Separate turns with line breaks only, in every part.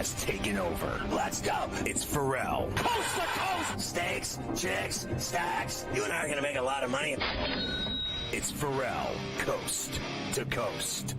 has taken over. Let's go. It's Ferrall. Coast to coast. Steaks, chicks, stacks. You and I are going to make a lot of money. It's Ferrall, coast to coast.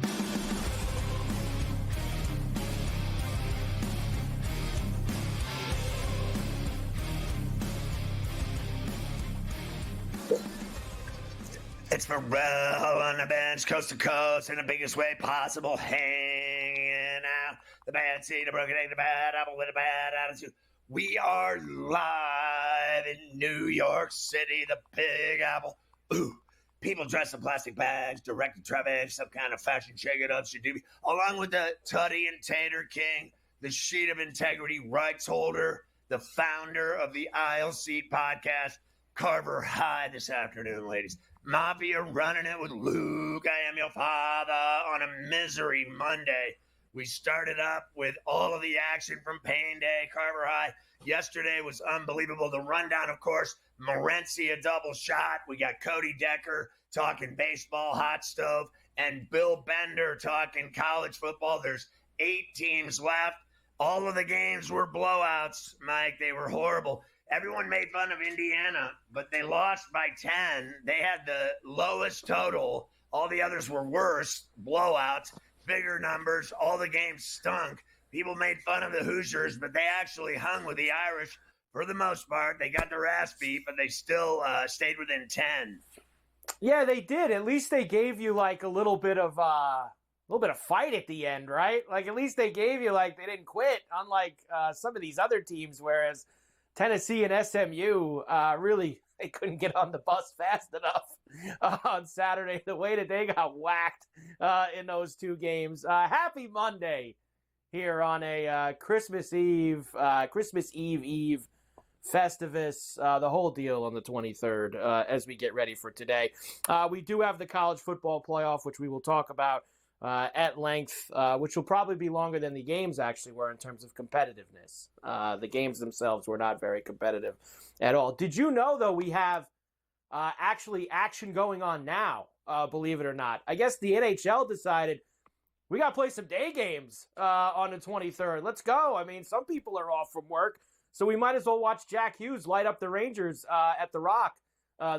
It's Ferrall on the bench, coast to coast, in the biggest way possible, hanging out. The bad seed, the broken egg, the bad apple with a bad attitude. We are live in New York City, the Big Apple. Ooh, people dressed in plastic bags, directed traffic, some kind of fashion shake-it-up, should do. Along with the Tutty and Tater King, the Sheet of Integrity rights holder, the founder of the Aisle Seat podcast, Carver High this afternoon, ladies. Mafia running it with Luke. I am your father on a misery Monday. We started up with all of the action from Pain Day, Carver High. Yesterday was unbelievable. The rundown, of course, Morency a double shot. We got Cody Decker talking baseball, hot stove, and Bill Bender talking college football. There's 8 teams left. All of the games were blowouts, Mike. They were horrible. Everyone made fun of Indiana, but they lost by 10. They had the lowest total. All the others were worse, blowouts, bigger numbers. All the games stunk. People made fun of the Hoosiers, but they actually hung with the Irish for the most part. They got their ass beat, but they still stayed within 10.
Yeah, they did. At least they gave you like a little bit of fight at the end, right? Like at least they gave you like they didn't quit, unlike some of these other teams, whereas Tennessee and SMU really they couldn't get on the bus fast enough on Saturday. The way that they got whacked in those 2 games. Happy Monday here on a Christmas Eve Festivus, the whole deal on the 23rd as we get ready for today. We do have the college football playoff, which we will talk about at length, which will probably be longer than the games actually were in terms of competitiveness. The games themselves were not very competitive at all. Did you know, though, we have actually action going on now, believe it or not? I guess the NHL decided we got to play some day games on the 23rd. Let's go. I mean, some people are off from work, so we might as well watch Jack Hughes light up the Rangers at the Rock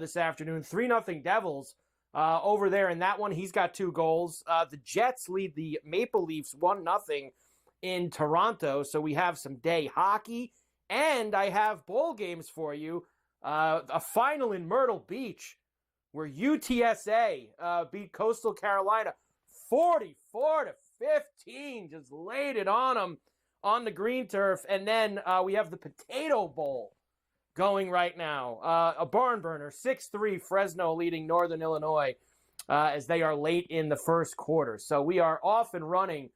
this afternoon. 3-0 Devils. Over there in that one, he's got 2 goals. The Jets lead the Maple Leafs 1-0 in Toronto. So we have some day hockey, and I have bowl games for you. A final in Myrtle Beach where UTSA beat Coastal Carolina 44-15. Just laid it on them on the green turf. And then we have the Potato Bowl going right now. A barn burner, 6-3 Fresno leading Northern Illinois as they are late in the first quarter. So we are off and running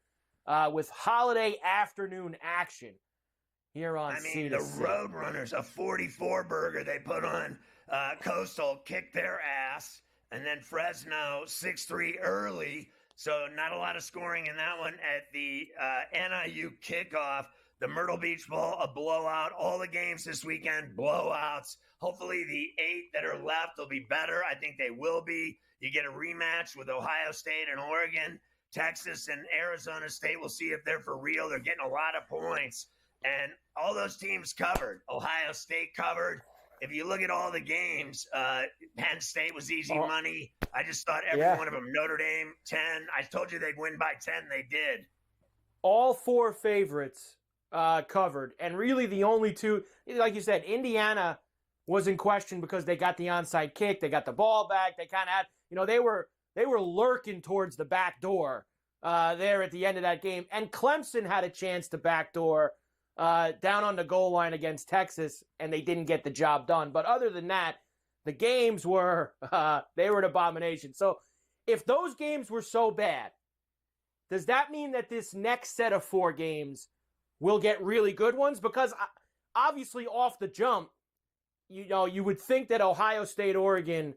with holiday afternoon action here on C2C.
The Roadrunners, a 44 burger they put on Coastal, kicked their ass. And then Fresno, 6-3 early. So not a lot of scoring in that one at the NIU kickoff. The Myrtle Beach Bowl, a blowout. All the games this weekend, blowouts. Hopefully the 8 that are left will be better. I think they will be. You get a rematch with Ohio State and Oregon. Texas and Arizona State, we'll see if they're for real. They're getting a lot of points. And all those teams covered. Ohio State covered. If you look at all the games, Penn State was easy money. I just thought every one of them. Notre Dame, 10. I told you they'd win by 10. They did.
All 4 favorites covered, and really the only 2, like you said, Indiana was in question because they got the onside kick, they got the ball back, they kind of had, they were lurking towards the back door there at the end of that game, and Clemson had a chance to backdoor down on the goal line against Texas, and they didn't get the job done. But other than that, the games were they were an abomination. So if those games were so bad, does that mean that this next set of 4 games will get really good ones? Because obviously off the jump, you would think that Ohio State, Oregon,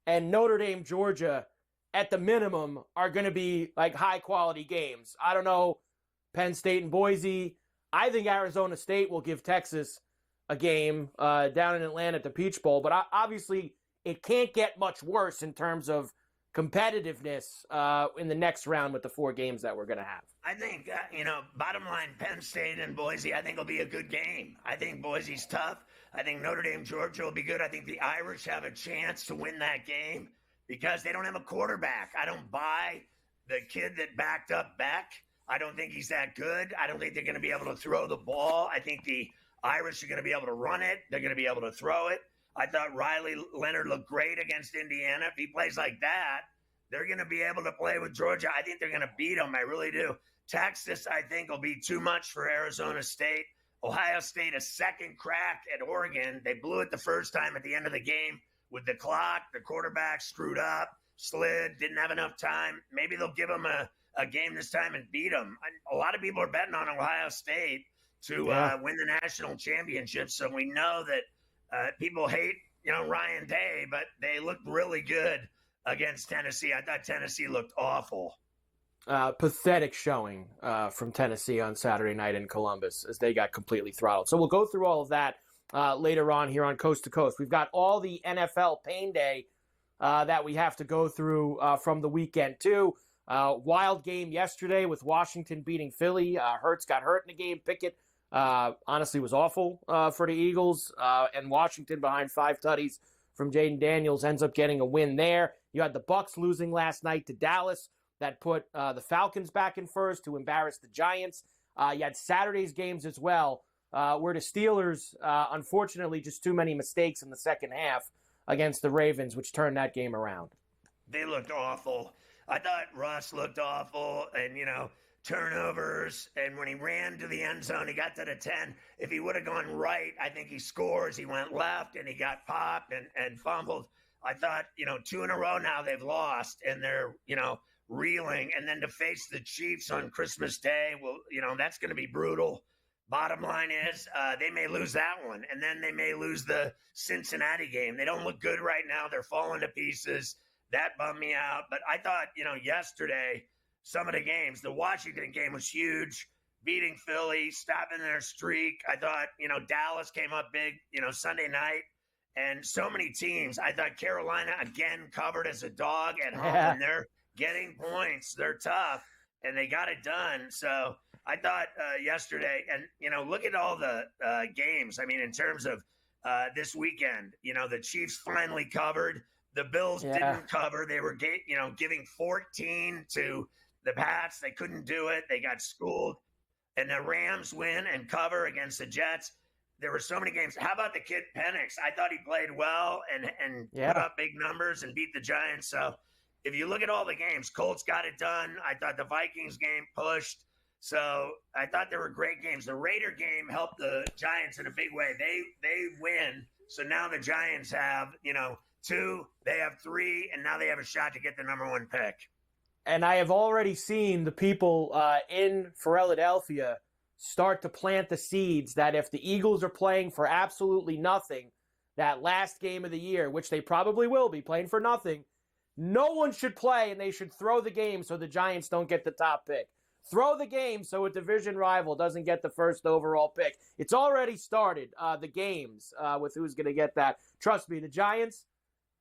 and Notre Dame, Georgia, at the minimum, are going to be like high-quality games. I don't know, Penn State and Boise. I think Arizona State will give Texas a game down in Atlanta at the Peach Bowl. But obviously, it can't get much worse in terms of competitiveness in the next round with the 4 games that we're going to have.
I think, bottom line, Penn State and Boise, I think will be a good game. I think Boise's tough. I think Notre Dame, Georgia will be good. I think the Irish have a chance to win that game because they don't have a quarterback. I don't buy the kid that backed up Beck. I don't think he's that good. I don't think they're going to be able to throw the ball. I think the Irish are going to be able to run it. They're going to be able to throw it. I thought Riley Leonard looked great against Indiana. If he plays like that, they're going to be able to play with Georgia. I think they're going to beat them. I really do. Texas, I think, will be too much for Arizona State. Ohio State, a second crack at Oregon. They blew it the first time at the end of the game with the clock. The quarterback screwed up, slid, didn't have enough time. Maybe they'll give them a game this time and beat them. A lot of people are betting on Ohio State to win the national championship. So we know that people hate, Ryan Day, but they looked really good against Tennessee. I thought Tennessee looked awful.
Pathetic showing from Tennessee on Saturday night in Columbus as they got completely throttled. So we'll go through all of that later on here on Coast to Coast. We've got all the NFL pain day that we have to go through from the weekend too. Wild game yesterday with Washington beating Philly. Hurts got hurt in the game. Pickett honestly was awful for the Eagles. And Washington behind 5 tutties from Jaden Daniels ends up getting a win there. You had the Bucs losing last night to Dallas. That put the Falcons back in first to embarrass the Giants. You had Saturday's games as well, where the Steelers, unfortunately, just too many mistakes in the second half against the Ravens, which turned that game around.
They looked awful. I thought Russ looked awful and, turnovers. And when he ran to the end zone, he got to the 10. If he would have gone right, I think he scores. He went left and he got popped and fumbled. I thought, 2 in a row now they've lost and they're, reeling, and then to face the Chiefs on Christmas Day, well, that's going to be brutal. Bottom line is they may lose that one, and then they may lose the Cincinnati game. They don't look good right now. They're falling to pieces. That bummed me out. But I thought, yesterday, some of the games, the Washington game was huge, beating Philly, stopping their streak. I thought, Dallas came up big, Sunday night. And so many teams. I thought Carolina, again, covered as a dog at home, and they're getting points. They're tough, and they got it done. So I thought yesterday, and, look at all the games. I mean, in terms of this weekend, the Chiefs finally covered. The Bills didn't cover. They were, giving 14 to the Pats. They couldn't do it. They got schooled. And the Rams win and cover against the Jets. There were so many games. How about the kid Penix? I thought he played well and put up big numbers and beat the Giants. So, if you look at all the games, Colts got it done. I thought the Vikings game pushed. So I thought there were great games. The Raider game helped the Giants in a big way. They win. So now the Giants have, 2, they have 3, and now they have a shot to get the number 1 pick.
And I have already seen the people in Philadelphia start to plant the seeds that if the Eagles are playing for absolutely nothing, that last game of the year, which they probably will be playing for nothing, no one should play, and they should throw the game so the Giants don't get the top pick. Throw the game so a division rival doesn't get the first overall pick. It's already started, the games, with who's going to get that. Trust me, the Giants,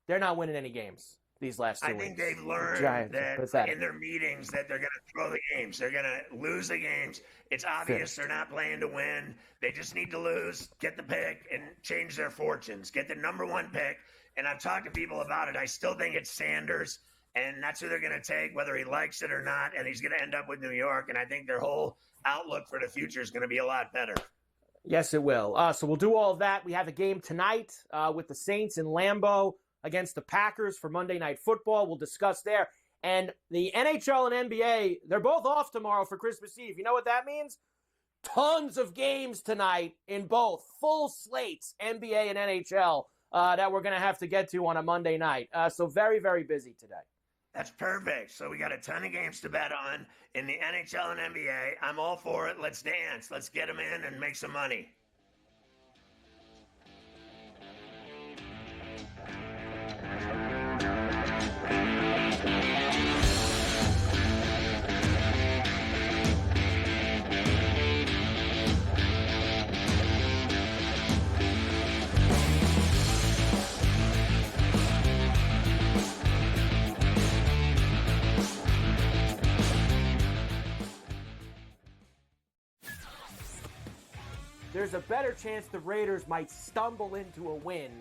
they're not winning any games these last 2 weeks.
I think they've learned that in their meetings that they're going to throw the games. They're going to lose the games. It's obvious they're not playing to win. They just need to lose, get the pick, and change their fortunes. Get the number 1 pick. And I've talked to people about it. I still think it's Sanders, and that's who they're going to take, whether he likes it or not, and he's going to end up with New York. And I think their whole outlook for the future is going to be a lot better.
Yes, it will. So we'll do all of that. We have a game tonight with the Saints in Lambeau against the Packers for Monday Night Football. We'll discuss there. And the NHL and NBA, they're both off tomorrow for Christmas Eve. You know what that means? Tons of games tonight in both. Full slates, NBA and NHL. That we're going to have to get to on a Monday night. So very, very busy today.
That's perfect. So we got a ton of games to bet on in the NHL and NBA. I'm all for it. Let's dance. Let's get them in and make some money.
there's a better chance the Raiders might stumble into a win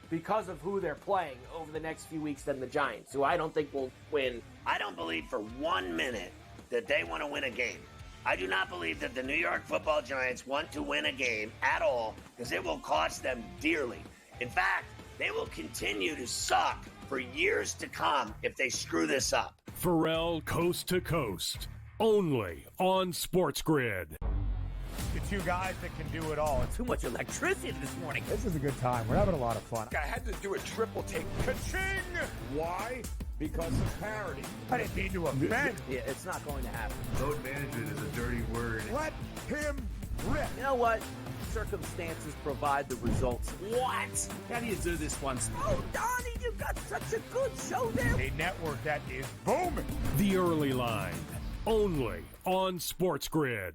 because of who they're playing over the next few weeks than the Giants, who I don't think will win.
I don't believe for 1 minute that they want to win a game. I do not believe that the New York Football Giants want to win a game at all, because it will cost them dearly. In fact, they will continue to suck for years to come if they screw this up.
Ferrall Coast to Coast, only on SportsGrid.
The two guys that can do it all.
Too much electricity this morning.
This is a good time. We're having a lot of fun.
I had to do a triple take.
Ka-ching!
Why? Because of parity.
I didn't mean to offend.
Yeah, it's not going to happen.
Load management is a dirty word.
Let him rip.
You know what? Circumstances provide the results. What?
How do you do this once?
Oh, Donnie, you got such a good show there.
A network that is booming.
The Early Line, only on SportsGrid.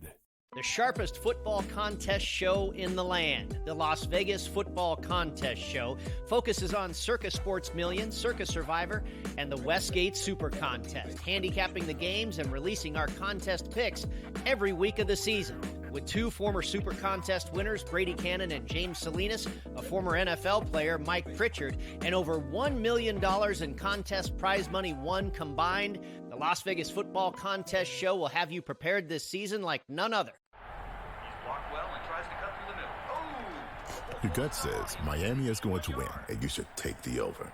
The sharpest football contest show in the land, the Las Vegas Football Contest Show, focuses on Circus Sports Million, Circus Survivor, and the Westgate Super Contest, handicapping the games and releasing our contest picks every week of the season. With two former Super Contest winners, Brady Cannon and James Salinas, a former NFL player, Mike Pritchard, and over $1 million in contest prize money won combined, the Las Vegas Football Contest Show will have you prepared this season like none other.
Blocked well and tries to cut through the middle. Oh!
Your gut says Miami is going to win, and you should take the over.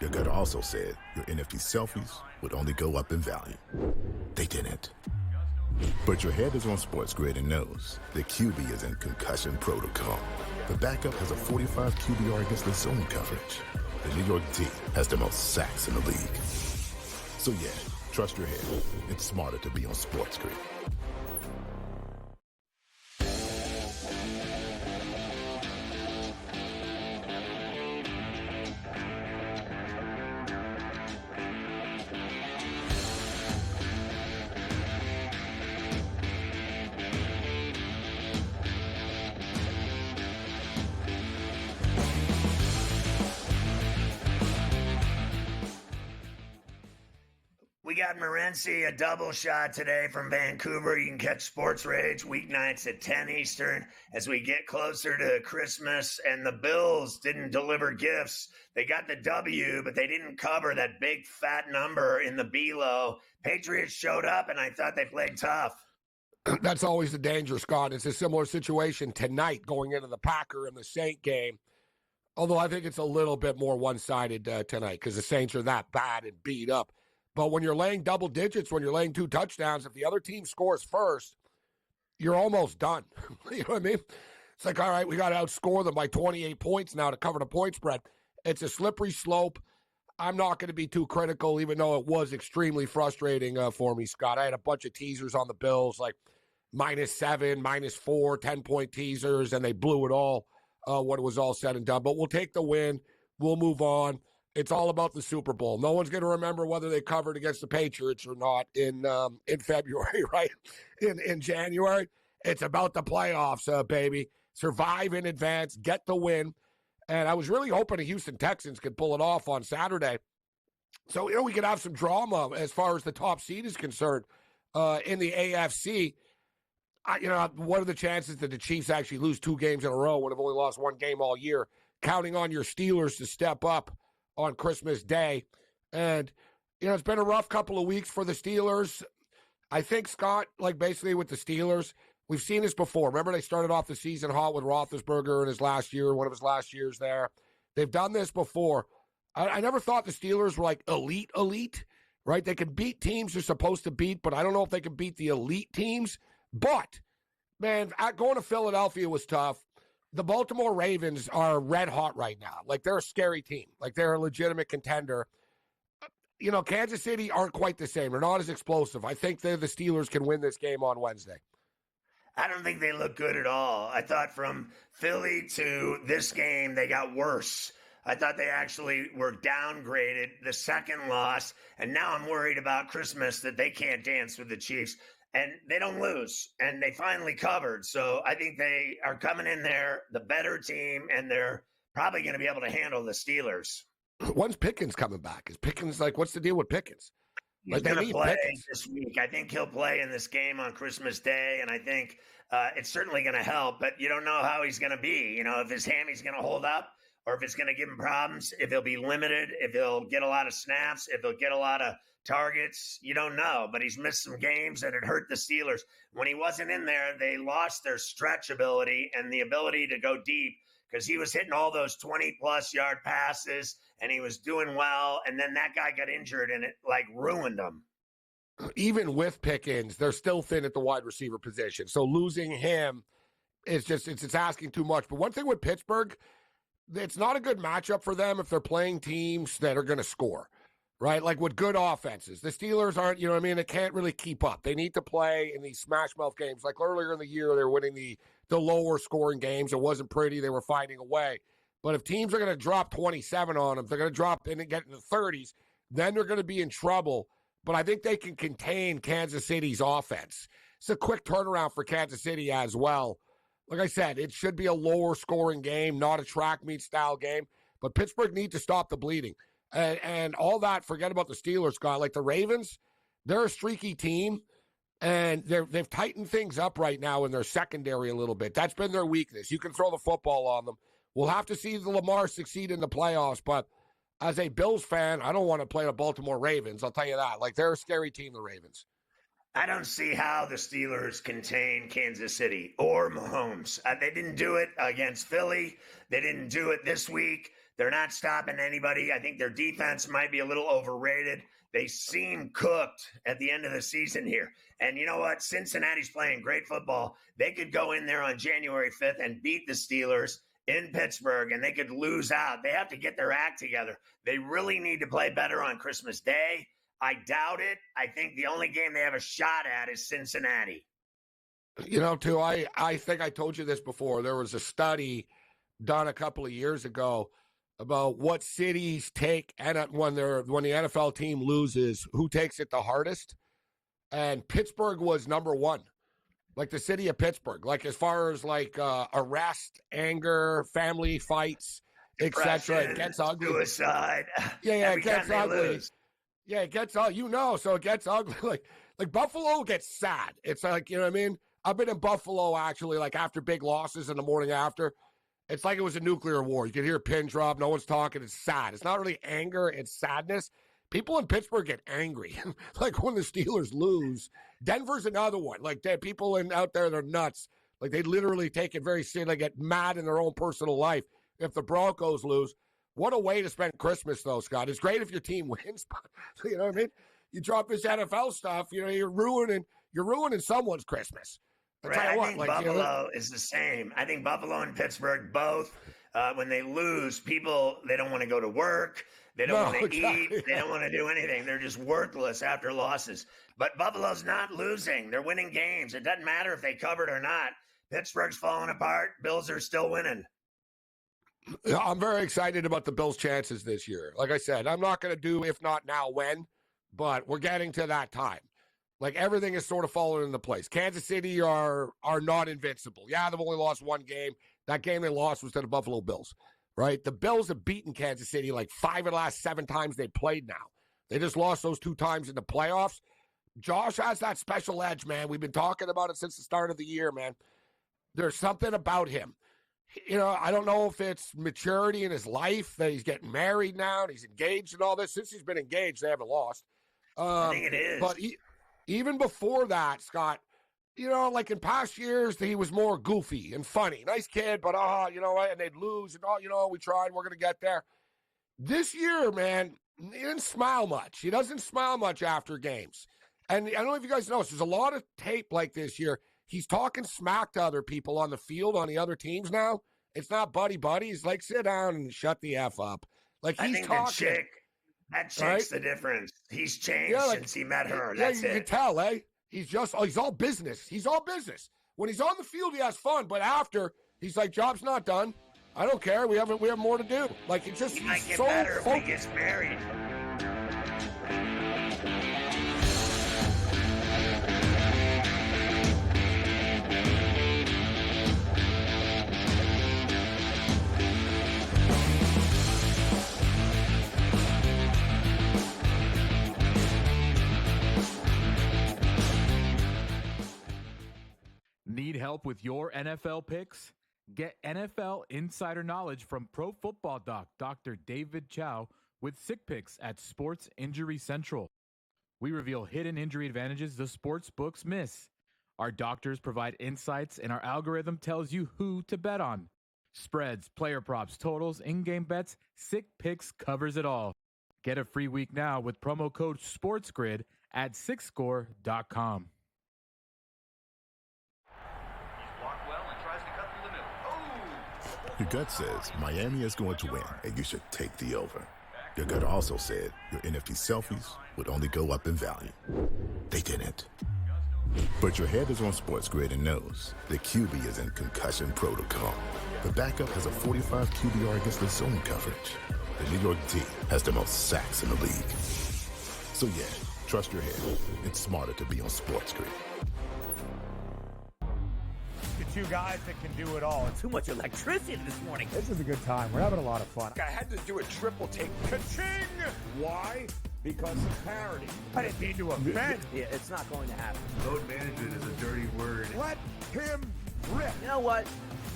Your gut also said your NFT selfies would only go up in value. They didn't. But your head is on SportsGrid and knows the QB is in concussion protocol. The backup has a 45 QBR against the zone coverage. The New York D has the most sacks in the league. So yeah, trust your head. It's smarter to be on SportsGrid.
We got Morency, a double shot today from Vancouver. You can catch Sports Rage weeknights at 10 Eastern as we get closer to Christmas. And the Bills didn't deliver gifts. They got the W, but they didn't cover that big fat number in the B-low. Patriots showed up, and I thought they played tough.
That's always the danger, Scott. It's a similar situation tonight going into the Packer and the Saint game. Although I think it's a little bit more one-sided tonight because the Saints are that bad and beat up. But when you're laying double digits, when you're laying 2 touchdowns, if the other team scores first, you're almost done. You know what I mean? It's like, all right, we got to outscore them by 28 points now to cover the point spread. It's a slippery slope. I'm not going to be too critical, even though it was extremely frustrating for me, Scott. I had a bunch of teasers on the Bills, like -7, -4, 10-point teasers, and they blew it all when it was all said and done. But we'll take the win. We'll move on. It's all about the Super Bowl. No one's going to remember whether they covered against the Patriots or not in February, right? In January. It's about the playoffs, baby. Survive in advance, get the win. And I was really hoping the Houston Texans could pull it off on Saturday. So, we could have some drama as far as the top seed is concerned in the AFC. What are the chances that the Chiefs actually lose 2 games in a row when they've only lost 1 game all year? Counting on your Steelers to step up on Christmas Day. And, it's been a rough couple of weeks for the Steelers. I think, Scott, basically with the Steelers, we've seen this before. Remember, they started off the season hot with Roethlisberger in one of his last years there. They've done this before. I never thought the Steelers were elite, right? They can beat teams they're supposed to beat, but I don't know if they can beat the elite teams. But, man, going to Philadelphia was tough. The Baltimore Ravens are red hot right now. They're a scary team. They're a legitimate contender. Kansas City aren't quite the same. They're not as explosive. I think the Steelers can win this game on Wednesday.
I don't think they look good at all. I thought from Philly to this game, they got worse. I thought they actually were downgraded the second loss, and now I'm worried about Christmas that they can't dance with the Chiefs. And they don't lose, and they finally covered. So I think they are coming in there, the better team, and they're probably going to be able to handle the Steelers.
When's Pickens coming back? Is Pickens what's the deal with Pickens?
He's going to play this week. I think he'll play in this game on Christmas Day, and I think it's certainly going to help. But you don't know how he's going to be. You know, if his hammy's going to hold up, or if it's going to give him problems, if he'll be limited, if he'll get a lot of snaps, if he'll get a lot of targets. You don't know. But he's missed some games, and it hurt the Steelers. When he wasn't in there, they lost their stretch ability and the ability to go deep, because he was hitting all those 20-plus yard passes, and he was doing well, and then that guy got injured, and it, like, ruined him.
Even with Pickens, they're still thin at the wide receiver position. So losing him is just it's asking too much. But one thing with Pittsburgh, it's not a good matchup for them if they're playing teams that are going to score, right? Like with good offenses. The Steelers aren't, you know what I mean? They can't really keep up. They need to play in these smash mouth games. Like earlier in the year, they were winning the lower scoring games. It wasn't pretty. They were finding a way. But if teams are going to drop 27 on them, they're going to drop in and get in the 30s, then they're going to be in trouble. But I think they can contain Kansas City's offense. It's a quick turnaround for Kansas City as well. Like I said, it should be a lower scoring game, not a track meet style game. But Pittsburgh needs to stop the bleeding. And all that, forget about the Steelers, Scott. Like the Ravens, they're a streaky team. And they've tightened things up right now in their secondary a little bit. That's been their weakness. You can throw the football on them. We'll have to see the Lamar succeed in the playoffs. But as a Bills fan, I don't want to play the Baltimore Ravens. I'll tell you that. Like, they're a scary team, the Ravens.
I don't see how the Steelers contain Kansas City or Mahomes. They didn't do it against Philly. They didn't do it this week. They're not stopping anybody. I think their defense might be a little overrated. They seem cooked at the end of the season here. And you know what? Cincinnati's playing great football. They could go in there on January 5th and beat the Steelers in Pittsburgh, and they could lose out. They have to get their act together. They really need to play better on Christmas Day. I doubt it. I think the only game they have a shot at is Cincinnati.
You know, too, I think I told you this before. There was a study done a couple of years ago about what cities take, and when the NFL team loses, who takes it the hardest. And Pittsburgh was number one. Like the city of Pittsburgh, like as far as like arrest, anger, family fights, etc. It gets ugly.
Suicide.
Yeah, it gets ugly. Yeah, it gets ugly. So it gets ugly. Like Buffalo gets sad. It's like, you know what I mean? I've been in Buffalo actually, like after big losses in the morning after. It's like it was a nuclear war. You can hear a pin drop. No one's talking. It's sad. It's not really anger. It's sadness. People in Pittsburgh get angry. Like when the Steelers lose. Denver's another one. Like people out there, they're nuts. Like they literally take it very seriously. They get mad in their own personal life if the Broncos lose. What a way to spend Christmas, though, Scott. It's great if your team wins, but you know what I mean? You drop this NFL stuff, you know, you're ruining someone's Christmas.
Right, I think Buffalo is the same. I think Buffalo and Pittsburgh both, when they lose, people, they don't want to go to work. They don't want to eat. They don't want to do anything. They're just worthless after losses. But Buffalo's not losing. They're winning games. It doesn't matter if they covered or not. Pittsburgh's falling apart. Bills are still winning.
I'm very excited about the Bills' chances this year. Like I said, I'm not going to do if not now, when, but we're getting to that time. Like everything is sort of falling into place. Kansas City are not invincible. Yeah, they've only lost one game. That game they lost was to the Buffalo Bills, right? The Bills have beaten Kansas City like 5 of the last 7 times they played now. They just lost those 2 times in the playoffs. Josh has that special edge, man. We've been talking about it since the start of the year, man. There's something about him. You know, I don't know if it's maturity in his life, that he's getting married now and he's engaged and all this. Since he's been engaged, they haven't lost.
I think it is.
But even before that, Scott, you know, like in past years, he was more goofy and funny. Nice kid, but you know what? And they'd lose. And, you know, we tried. We're going to get there. This year, man, he didn't smile much. He doesn't smile much after games. And I don't know if you guys noticed, there's a lot of tape like this year. He's talking smack to other people on the field, on the other teams now. It's not buddy-buddy. He's like, sit down and shut the F up. Like, he's talking.
That chick's the difference. He's changed since he met her. That's
you can tell, eh? He's all business. He's all business. When he's on the field, he has fun. But after, he's like, job's not done. I don't care. We have more to do. Like, it's just,
he might get better if he gets married.
help with your NFL picks? Get NFL insider knowledge from Pro Football Doc, Dr. David Chow, with Sick Picks at Sports Injury Central. We reveal hidden injury advantages the sports books miss. Our doctors provide insights, and our algorithm tells you who to bet on. Spreads, player props, totals, in-game bets, Sick Picks covers it all. Get a free week now with promo code SportsGrid at SickScore.com.
Your gut says Miami is going to win, and you should take the over. Your gut also said your NFT selfies would only go up in value. They didn't. But your head is on SportsGrid and knows the QB is in concussion protocol. The backup has a 45 QBR against the zone coverage. The New York D has the most sacks in the league. So yeah, trust your head. It's smarter to be on SportsGrid.
The two guys that can do it all.
Too much electricity this morning.
This is a good time. We're having a lot of fun.
I had to do a triple take.
Ka-ching!
Why? Because of parity.
I didn't mean to offend.
Yeah, it's not going to happen.
Load management is a dirty word.
Let him rip.
You know what?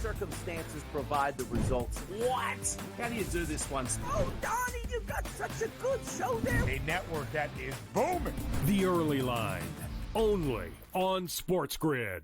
Circumstances provide the results. What?
How do you do this once?
Oh, Donnie, you've got such a good show there.
A network that is booming.
The Early Line, only on SportsGrid.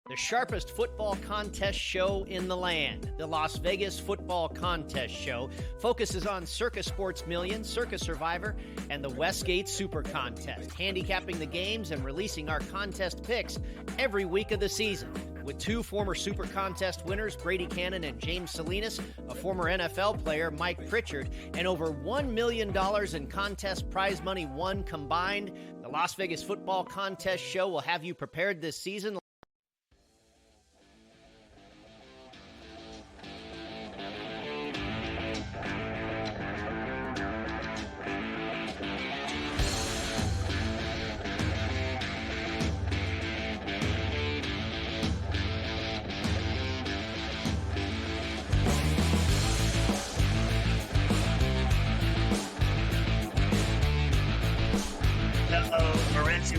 The sharpest football contest show in the land, the Las Vegas Football Contest Show, focuses on Circa Sports Million, Circa Survivor, and the Westgate Super Contest, handicapping the games and releasing our contest picks every week of the season. With two former Super Contest winners, Brady Cannon and James Salinas, a former NFL player, Mike Pritchard, and over $1 million in contest prize money won combined, the Las Vegas Football Contest Show will have you prepared this season.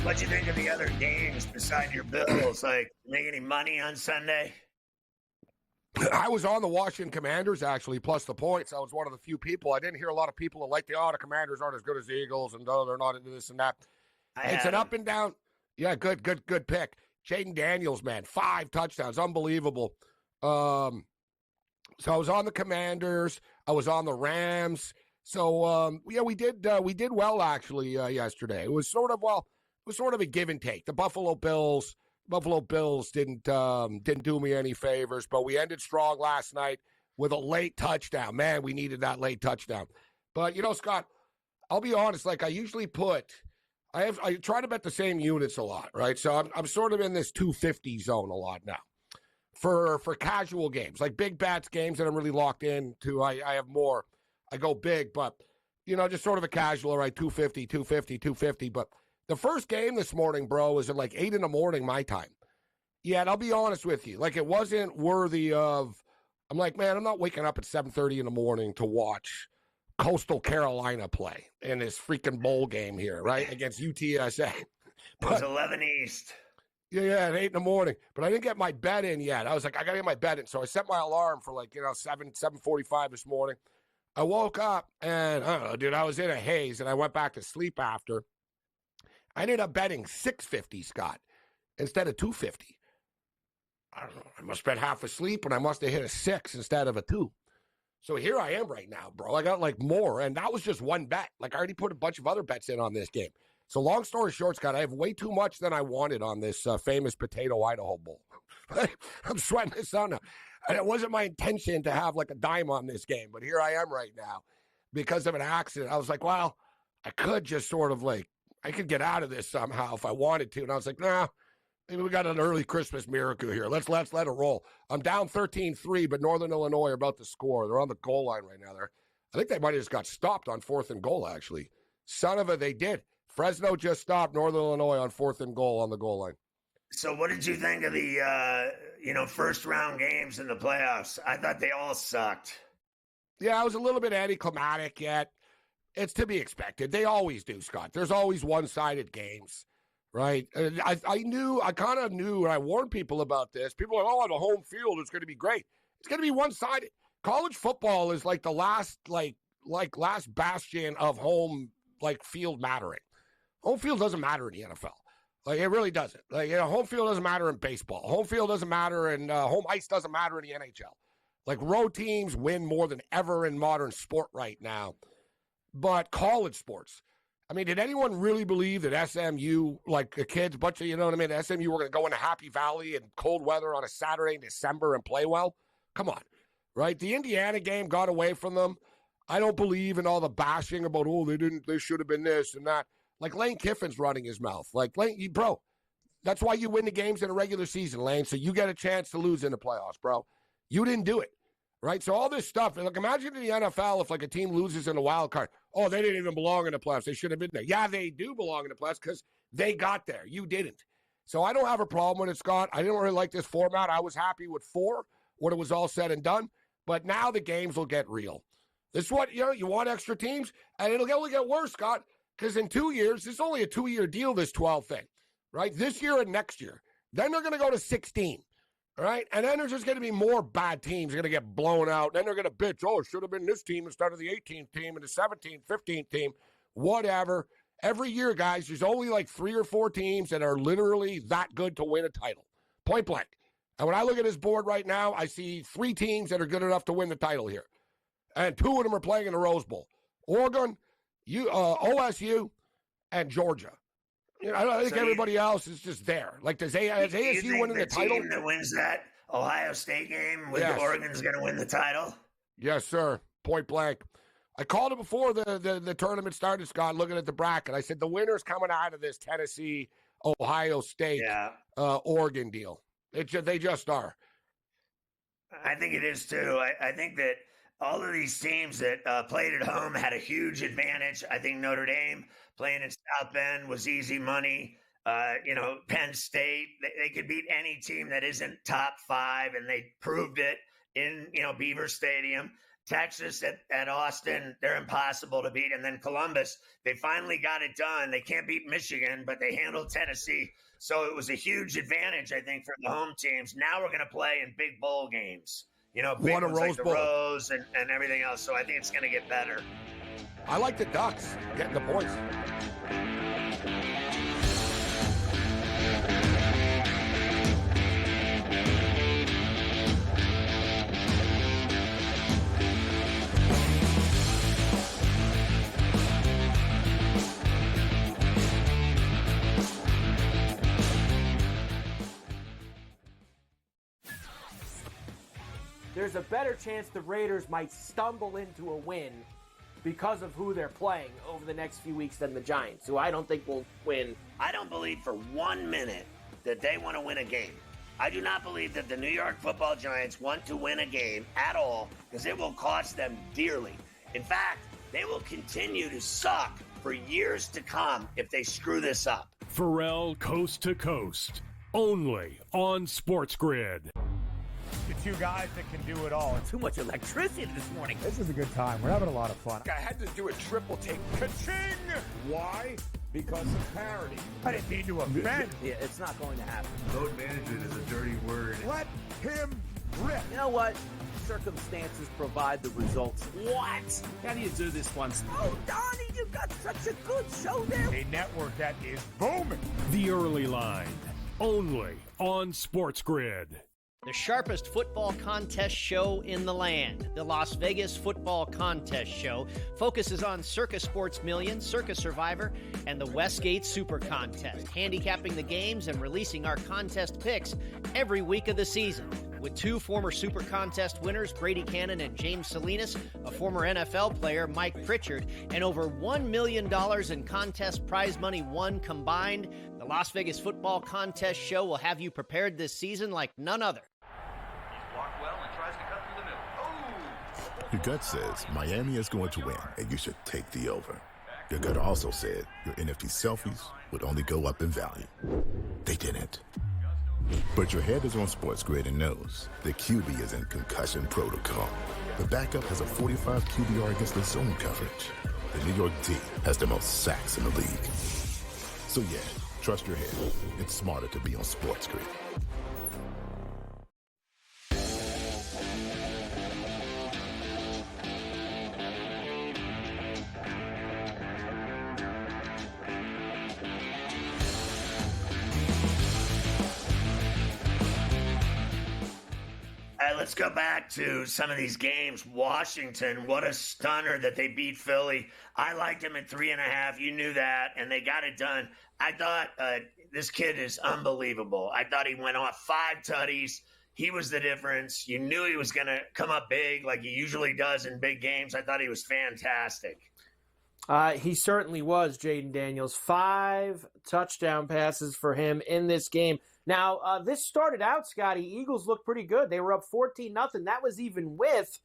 What'd you think of the other games beside your Bills? Like, make any money on Sunday?
I was on the Washington Commanders, actually, plus the points. I was one of the few people. I didn't hear a lot of people who like the Commanders aren't as good as the Eagles, and they're not into this and that. It's an up and down. Yeah, good pick. Jaden Daniels, man, 5 touchdowns. Unbelievable. So I was on the Commanders. I was on the Rams. So, we did well, actually, yesterday. It was sort of a give and take. The Buffalo Bills didn't do me any favors, but we ended strong last night with a late touchdown. Man, we needed that late touchdown. But, Scott, I'll be honest, like I usually I try to bet the same units a lot, right? So I'm sort of in this 250 zone a lot now. For casual games, like big bets games that I'm really locked into, I have more. I go big, but, just sort of a casual, right? 250. But the first game this morning, bro, was at like 8 in the morning, my time. Yeah, and I'll be honest with you. Like, it wasn't worthy of, I'm like, man, I'm not waking up at 7:30 in the morning to watch Coastal Carolina play in this freaking bowl game here, right? Against UTSA.
It was 11 East.
Yeah, at 8 in the morning. But I didn't get my bet in yet. I was like, I got to get my bet in. So I set my alarm for 7:45 this morning. I woke up and, I don't know, dude, I was in a haze and I went back to sleep after. I ended up betting 650, Scott, instead of 250. I don't know. I must have been half asleep and I must have hit a 6 instead of a 2. So here I am right now, bro. I got more, and that was just one bet. I already put a bunch of other bets in on this game. So long story short, Scott, I have way too much than I wanted on this famous Potato Idaho Bowl. I'm sweating this out now. And it wasn't my intention to have a dime on this game, but here I am right now because of an accident. I was like, well, I could just sort of I could get out of this somehow if I wanted to. And I was like, nah, maybe we got an early Christmas miracle here. Let's let it roll. I'm down 13-3, but Northern Illinois are about to score. They're on the goal line right now. I think they might have just got stopped on 4th and goal, actually. Son of a, they did. Fresno just stopped Northern Illinois on 4th and goal on the goal line.
So what did you think of the, first round games in the playoffs? I thought they all sucked.
Yeah, I was a little bit anticlimactic yet. It's to be expected. They always do, Scott. There's always one-sided games. right? And I kind of knew, and I warned people about this. People are like, oh, the home field is going to be great. It's going to be one-sided. College football is like the last, last bastion of home, field mattering. Home field doesn't matter in the NFL. It really doesn't. Home field doesn't matter in baseball. Home field doesn't matter, and home ice doesn't matter in the NHL. Road teams win more than ever in modern sport right now. But college sports, I mean, did anyone really believe that SMU, the kids, bunch of, you know what I mean, SMU were going to go into Happy Valley in cold weather on a Saturday in December and play well? Come on, right? The Indiana game got away from them. I don't believe in all the bashing about, they should have been this and that. Lane Kiffin's running his mouth. Lane, bro, that's why you win the games in a regular season, Lane, so you get a chance to lose in the playoffs, bro. You didn't do it, right? So all this stuff, imagine in the NFL if, a team loses in a wild card. Oh, they didn't even belong in the playoffs. They should have been there. Yeah, they do belong in the playoffs because they got there. You didn't. So I don't have a problem with it, Scott. I didn't really like this format. I was happy with 4 when it was all said and done. But now the games will get real. This is what, you want extra teams, and it'll only get worse, Scott, because in 2 years, this is only a 2-year deal, this 12 thing, right? This year and next year. Then they're going to go to 16. All right, and then there's just going to be more bad teams going to get blown out. Then they're going to bitch, it should have been this team instead of the 18th team and the 17th, 15th team, whatever. Every year, guys, there's only 3 or 4 teams that are literally that good to win a title, point blank. And when I look at this board right now, I see 3 teams that are good enough to win the title here. And 2 of them are playing in the Rose Bowl. Oregon, OSU, and Georgia. I think everybody else is just there. Does ASU winning the title?
Team that wins that Ohio State game with Oregon's going to win the title?
Yes, sir. Point blank. I called it before the tournament started, Scott, looking at the bracket. I said the winner's coming out of this Tennessee, Ohio State, Oregon deal. They just are.
I think it is, too. I think that all of these teams that played at home had a huge advantage. I think Notre Dame playing at South Bend was easy money. Penn State, they could beat any team that isn't top 5, and they proved it in, Beaver Stadium. Texas at Austin, they're impossible to beat. And then Columbus, they finally got it done. They can't beat Michigan, but they handled Tennessee. So it was a huge advantage, I think, for the home teams. Now we're going to play in big bowl games. Big ones like the Rose and everything else. So I think it's going to get better.
I like the Ducks getting the points.
There's a better chance the Raiders might stumble into a win because of who they're playing over the next few weeks than the Giants, who I don't think will win.
I don't believe for 1 minute that they want to win a game. I do not believe that the New York Football Giants want to win a game at all because it will cost them dearly. In fact, they will continue to suck for years to come if they screw this up.
Ferrall Coast to Coast, only on SportsGrid.
The 2 guys that can do it all.
Too much electricity this morning.
This is a good time. We're having a lot of fun.
I had to do a triple take. Ka-ching! Why? Because of parity.
I didn't mean to offend.
Yeah, it's not going to happen.
Load management is a dirty word.
Let him rip.
You know what? Circumstances provide the results.
What? How do you do this once?
Oh, Donnie, you got such a good show there.
A network that is booming.
The Early Line, only on SportsGrid.
The sharpest football contest show in the land, the Las Vegas Football Contest Show, focuses on Circa Sports Million, Circa Survivor, and the Westgate Super Contest, handicapping the games and releasing our contest picks every week of the season. With 2 former Super Contest winners, Brady Cannon and James Salinas, a former NFL player, Mike Pritchard, and over $1 million in contest prize money won combined, the Las Vegas Football Contest Show will have you prepared this season like none other.
He's blocked well and tries to cut through the middle. Oh!
Your gut says Miami is going to win, and you should take the over. Your gut also said your NFT selfies would only go up in value. They didn't. But your head is on SportsGrid and knows the QB is in concussion protocol. The backup has a 45 QBR against the zone coverage. The New York D has the most sacks in the league. So yeah, Trust your head. It's smarter to be on SportsGrid.
All right, let's go back to some of these games. Washington, what a stunner that they beat Philly. I liked him at 3.5. You knew that, and they got it done. I thought this kid is unbelievable. I thought he went off 5 tutties. He was the difference. You knew he was going to come up big like he usually does in big games. I thought he was fantastic.
He certainly was, Jaden Daniels. 5 touchdown passes for him in this game. Now, this started out, Scotty. Eagles looked pretty good. They were up 14-0. That was even with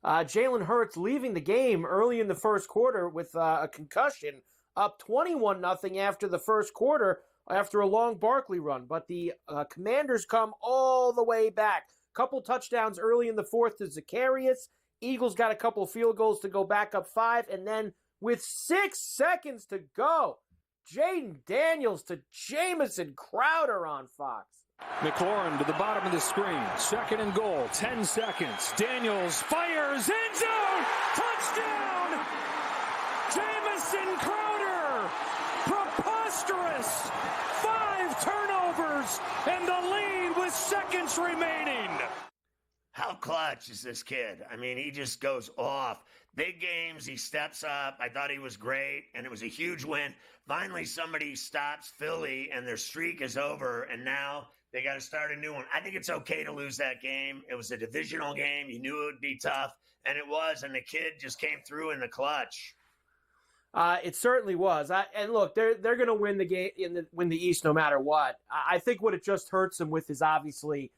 Jalen Hurts leaving the game early in the first quarter with a concussion, up 21-0 after the first quarter after a long Barkley run. But the Commanders come all the way back. Couple touchdowns early in the fourth to Zacharias. Eagles got a couple field goals to go back up 5, and then with 6 seconds to go, Jaden Daniels to Jamison Crowder on Fox.
McLaurin to the bottom of the screen. 2nd and goal. 10 seconds. Daniels fires. End zone. Touchdown. Jamison Crowder. Preposterous. 5 turnovers and the lead with seconds remaining.
How clutch is this kid? I mean, he just goes off. Big games, he steps up. I thought he was great, and it was a huge win. Finally, somebody stops Philly, and their streak is over, and now they got to start a new one. I think it's okay to lose that game. It was a divisional game. You knew it would be tough, and it was, and the kid just came through in the clutch.
It certainly was. And look, they're going to win the game, win the East no matter what. I think what it just hurts them with is obviously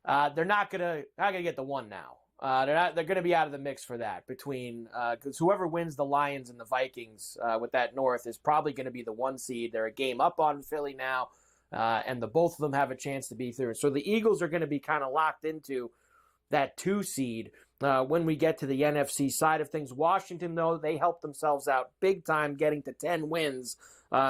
they're not going to get the 1 now. They're going to be out of the mix for that between because whoever wins the Lions and the Vikings with that North is probably going to be the 1 seed. They're a game up on Philly now, and both of them have a chance to be through. So the Eagles are going to be kind of locked into that 2 seed when we get to the NFC side of things. Washington, though, they helped themselves out big time getting to 10 wins.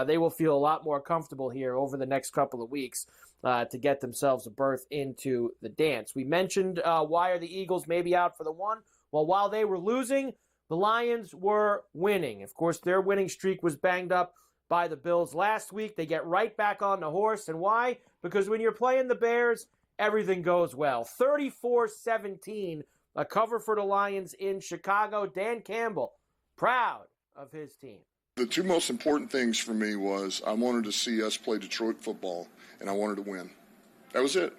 They will feel a lot more comfortable here over the next couple of weeks to get themselves a berth into the dance. We mentioned why are the Eagles maybe out for the 1? Well, while they were losing, the Lions were winning. Of course, their winning streak was banged up by the Bills last week. They get right back on the horse. And why? Because when you're playing the Bears, everything goes well. 34-17, a cover for the Lions in Chicago. Dan Campbell, proud of his team.
The 2 most important things for me was I wanted to see us play Detroit football, and I wanted to win. That was it.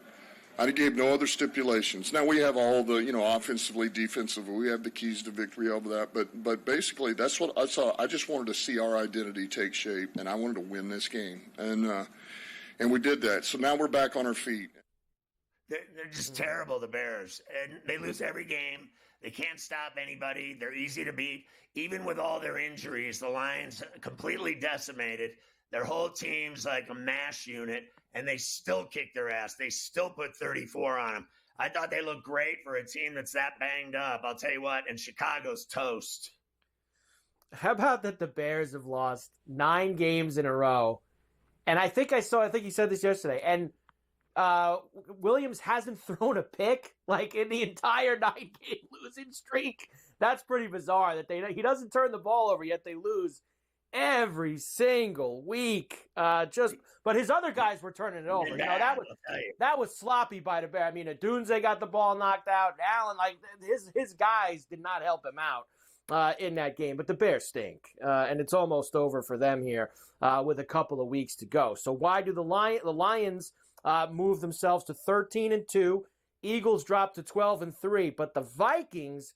I gave no other stipulations. Now we have all the, offensively, defensively, we have the keys to victory over that. But basically, that's what I saw. I just wanted to see our identity take shape, and I wanted to win this game, and we did that. So now we're back on our feet.
They're just terrible, the Bears, and they lose every game. They can't stop anybody. They're easy to beat. Even with all their injuries, the Lions completely decimated. Their whole team's like a mash unit, and they still kick their ass. They still put 34 on them. I thought they looked great for a team that's that banged up. I'll tell you what, and Chicago's toast.
How about that the Bears have lost 9 games in a row? And I think you said this yesterday, and Williams hasn't thrown a pick like in the entire 9-game losing streak. That's pretty bizarre that he doesn't turn the ball over, yet they lose every single week. But his other guys were turning it over. That was sloppy by the Bears. I mean, Adunze got the ball knocked out. Allen, his guys did not help him out in that game. But the Bears stink, and it's almost over for them here with a couple of weeks to go. So why do the Lions move themselves to 13-2? Eagles drop to 12-3, but the Vikings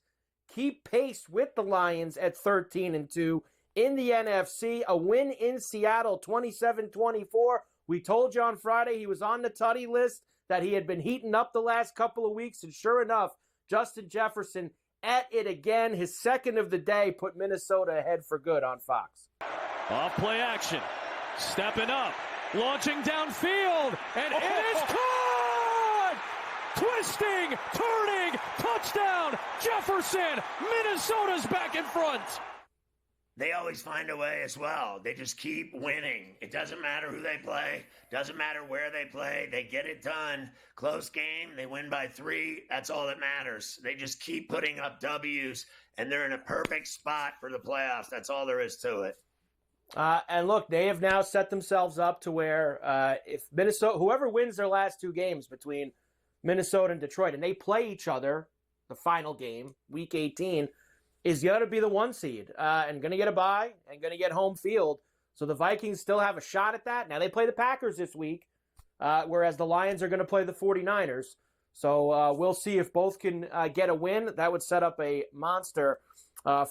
keep pace with the Lions at 13-2 in the NFC. A win in Seattle, 27-24. We told you on Friday he was on the tutty list, that he had been heating up the last couple of weeks, and sure enough, Justin Jefferson at it again. His second of the day put Minnesota ahead for good on Fox.
Off play action, stepping up, launching downfield, and it is caught! Twisting, turning, touchdown, Jefferson! Minnesota's back in front.
they always find a way as well. They just keep winning. It doesn't matter who they play. Doesn't matter where they play. They get it done. Close game. They win by 3. That's all that matters. They just keep putting up W's, and they're in a perfect spot for the playoffs. That's all there is to it.
And look, they have now set themselves up to where if Minnesota, whoever wins their last 2 games between Minnesota and Detroit, and they play each other, the final game, Week 18, is going to be the 1 seed and going to get a bye and going to get home field. So the Vikings still have a shot at that. Now they play the Packers this week, whereas the Lions are going to play the 49ers. So we'll see if both can get a win. That would set up a monster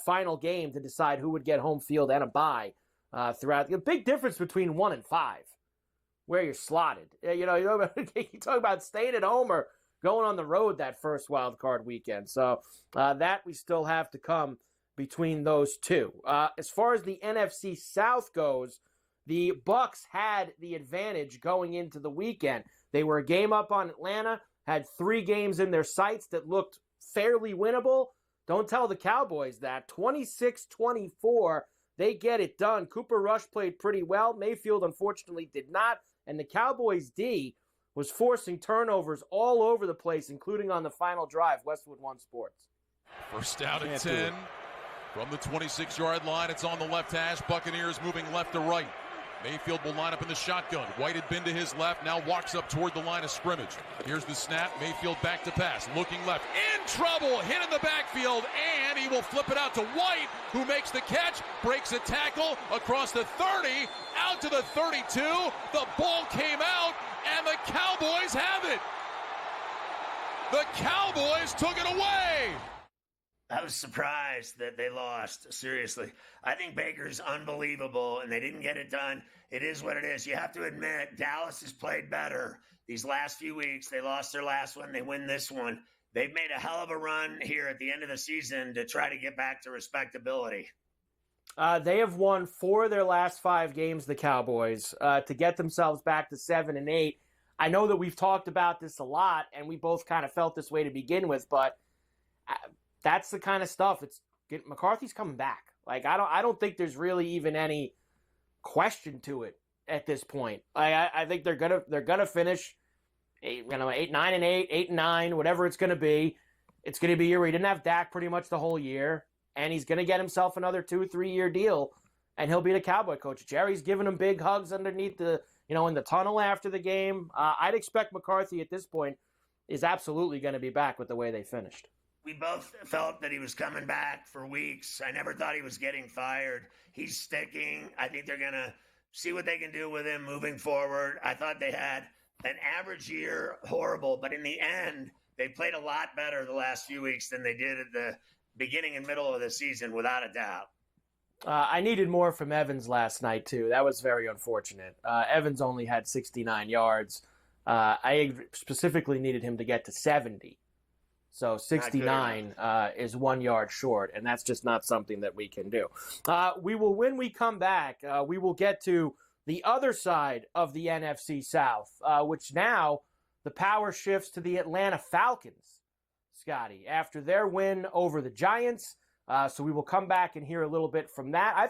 final game to decide who would get home field and a bye throughout. The big difference between 1 and 5, where you're slotted. You talk about staying at home or going on the road that first wild card weekend. So that we still have to come between those two. As far as the NFC South goes, the Bucs had the advantage going into the weekend. They were a game up on Atlanta, had 3 games in their sights that looked fairly winnable. Don't tell the Cowboys that. 26-24, they get it done. Cooper Rush played pretty well. Mayfield, unfortunately, did not. And the Cowboys' D was forcing turnovers all over the place, including on the final drive. Westwood One Sports.
First down and 10 from the 26-yard line. It's on the left hash. Buccaneers moving left to right. Mayfield will line up in the shotgun. White had been to his left, now walks up toward the line of scrimmage. Here's the snap. Mayfield back to pass. Looking left. In trouble. Hit in the backfield. And he will flip it out to White, who makes the catch. Breaks a tackle across the 30. Out to the 32. The ball came out. And the Cowboys have it. The Cowboys took it away.
I was surprised that they lost, seriously. I think Baker's unbelievable, and they didn't get it done. It is what it is. You have to admit, Dallas has played better these last few weeks. They lost their last one. They win this one. They've made a hell of a run here at the end of the season to try to get back to respectability.
They have won 4 of their last 5 games, the Cowboys, to get themselves back to 7-8. I know that we've talked about this a lot, and we both kind of felt this way to begin with, but that's the kind of stuff. McCarthy's coming back. Like I don't think there's really even any question to it at this point. I think they're gonna finish 8-9-8, 8-9, whatever it's gonna be. It's gonna be a year where he didn't have Dak pretty much the whole year. And he's going to get himself another 2-3 year deal, and he'll be the Cowboy coach. Jerry's giving him big hugs underneath in the tunnel after the game. I'd expect McCarthy at this point is absolutely going to be back with the way they finished.
We both felt that he was coming back for weeks. I never thought he was getting fired. He's sticking. I think they're going to see what they can do with him moving forward. I thought they had an average year, horrible, but in the end, they played a lot better the last few weeks than they did at the beginning and middle of the season, without a doubt.
I needed more from Evans last night, too. That was very unfortunate. Evans only had 69 yards. I specifically needed him to get to 70. So 69 is 1 yard short, and that's just not something that we can do. When we come back, we will get to the other side of the NFC South, which now the power shifts to the Atlanta Falcons. Scotty, after their win over the Giants. So we will come back and hear a little bit from that. I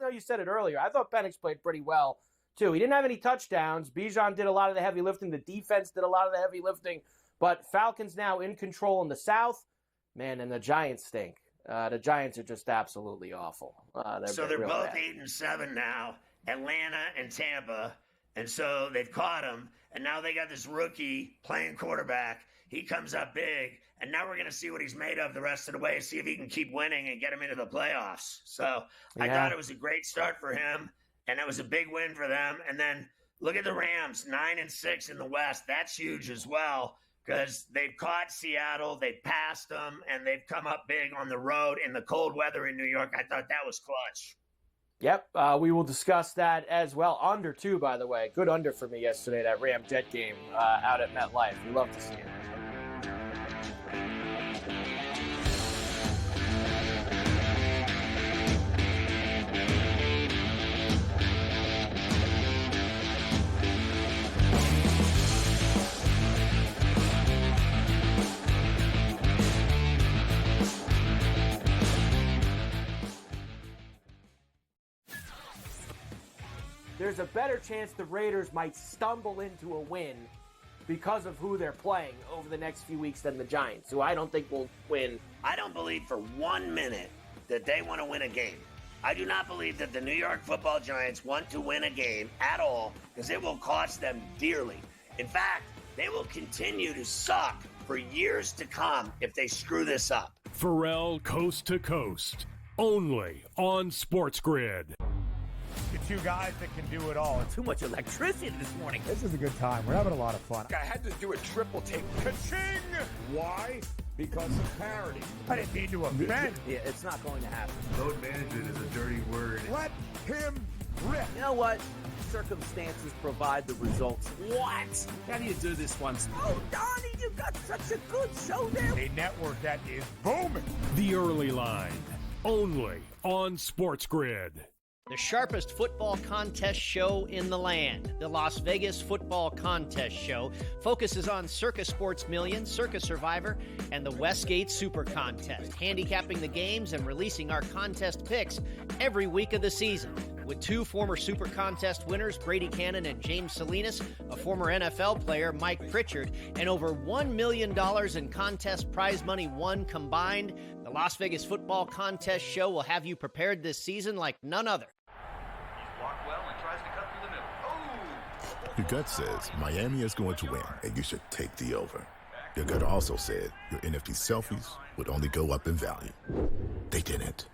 know you said it earlier. I thought Penix played pretty well, too. He didn't have any touchdowns. Bijan did a lot of the heavy lifting. The defense did a lot of the heavy lifting. But Falcons now in control in the South. Man, and the Giants stink. The Giants are just absolutely awful.
They're both 8-7 now, Atlanta and Tampa. And so they've caught him. And now they got this rookie playing quarterback. He comes up big, and now we're going to see what he's made of the rest of the way, see if he can keep winning and get him into the playoffs. So I thought it was a great start for him, and it was a big win for them. And then look at the Rams, 9-6 in the West. That's huge as well because they've caught Seattle, they've passed them, and they've come up big on the road in the cold weather in New York. I thought that was clutch.
Yep, we will discuss that as well. Under, too, by the way. Good under for me yesterday, that Ram-Jet game out at MetLife. We love to see it. there's a better chance the Raiders might stumble into a win because of who they're playing over the next few weeks than the Giants, who I don't think will win.
I don't believe for 1 minute that they want to win a game. I do not believe that the New York Football Giants want to win a game at all, because it will cost them dearly. In fact, they will continue to suck for years to come if they screw this up.
Ferrall Coast to Coast, only on SportsGrid.
The two guys that can do it all.
Too much electricity this morning.
This is a good time. We're having a lot of fun.
I had to do a triple take. Ka-ching! Why? Because of parity.
I didn't mean to offend.
Yeah, it's not going to happen.
Load management is a dirty word.
Let him rip.
You know what? Circumstances provide the results.
What? How do you do this one?
Oh, Donnie, you got such a good show there.
A network that is booming.
The Early Line, only on SportsGrid.
The sharpest football contest show in the land, the Las Vegas Football Contest Show, focuses on Circus Sports Million, Circus Survivor, and the Westgate Super Contest, handicapping the games and releasing our contest picks every week of the season. With two former Super Contest winners, Brady Cannon and James Salinas, a former NFL player, Mike Pritchard, and over $1 million in contest prize money won combined, the Las Vegas Football Contest Show will have you prepared this season like none other.
He's blocked well and tries to cut through the middle. Oh!
Your gut says Miami is going to win, and you should take the over. Your gut also said your NFT selfies would only go up in value. They didn't.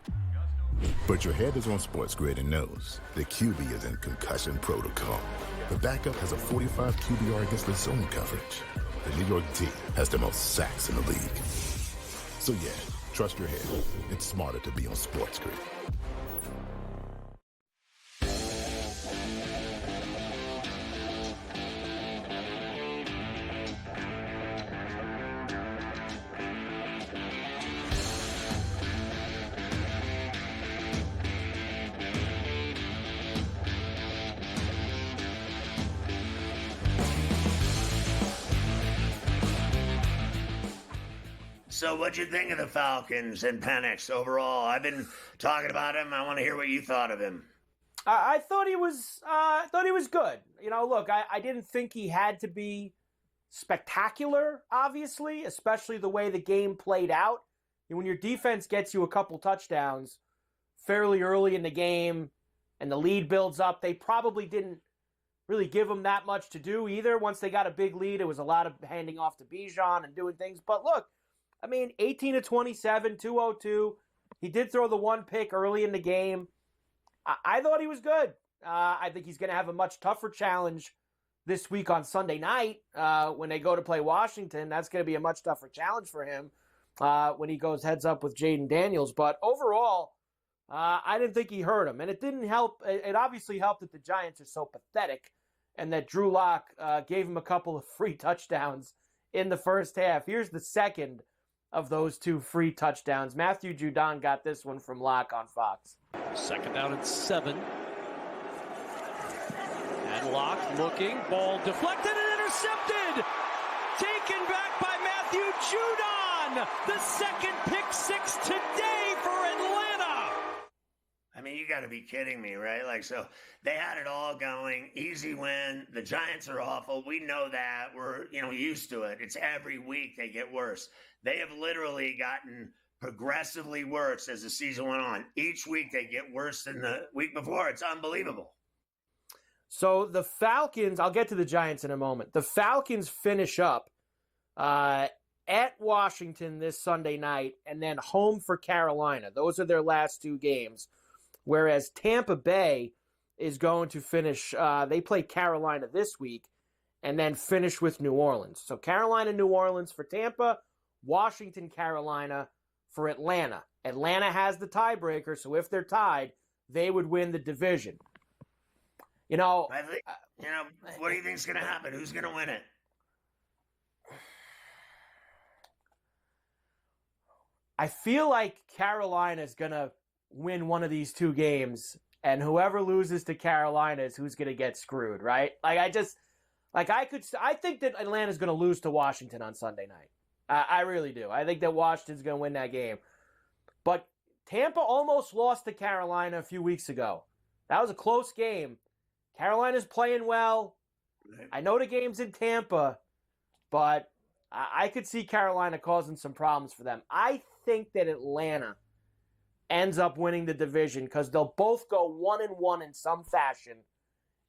But your head is on SportsGrid and knows the QB is in concussion protocol. The backup has a 45 QBR against the zone coverage. The New York D has the most sacks in the league. So yeah, trust your head. It's smarter to be on SportsGrid.
So what'd you think of the Falcons and Penix overall? I've been talking about him. I want to hear what you thought of him.
I thought he was good. You know, look, I didn't think he had to be spectacular, obviously, especially the way the game played out. When your defense gets you a couple touchdowns fairly early in the game and the lead builds up, they probably didn't really give him that much to do either. Once they got a big lead, it was a lot of handing off to Bijan and doing things. But look, I mean, 18 to 27, 202. He did throw the one pick early in the game. I thought he was good. I think he's going to have a much tougher challenge this week on Sunday night when they go to play Washington. That's going to be a much tougher challenge for him when he goes heads up with Jaden Daniels. But overall, I didn't think he hurt him. And it didn't help. It obviously helped that the Giants are so pathetic and that Drew Lock gave him a couple of free touchdowns in the first half. Here's the second of those two free touchdowns. Matthew Judon got this one from Locke on Fox.
Second down and 7. And Locke looking. Ball deflected and intercepted. Taken back by Matthew Judon. The second pick six today for Atlanta.
I mean, you got to be kidding me, right? Like, so they had it all going. Easy win. The Giants are awful. We know that. We're, used to it. It's every week they get worse. They have literally gotten progressively worse as the season went on. Each week they get worse than the week before. It's unbelievable.
So the Falcons, I'll get to the Giants in a moment. The Falcons finish up at Washington this Sunday night and then home for Carolina. Those are their last two games. Whereas Tampa Bay is going to finish, they play Carolina this week and then finish with New Orleans. So Carolina, New Orleans for Tampa, Washington, Carolina for Atlanta. Atlanta has the tiebreaker, so if they're tied, they would win the division.
What do you think is going to happen? Who's going to win it?
I feel like Carolina is going to win one of these two games, and whoever loses to Carolina is who's going to get screwed, right? I think that Atlanta's going to lose to Washington on Sunday night. I really do. I think that Washington's going to win that game. But Tampa almost lost to Carolina a few weeks ago. That was a close game. Carolina's playing well. I know the game's in Tampa, but I could see Carolina causing some problems for them. I think that Atlanta ends up winning the division because they'll both go 1-1 in some fashion,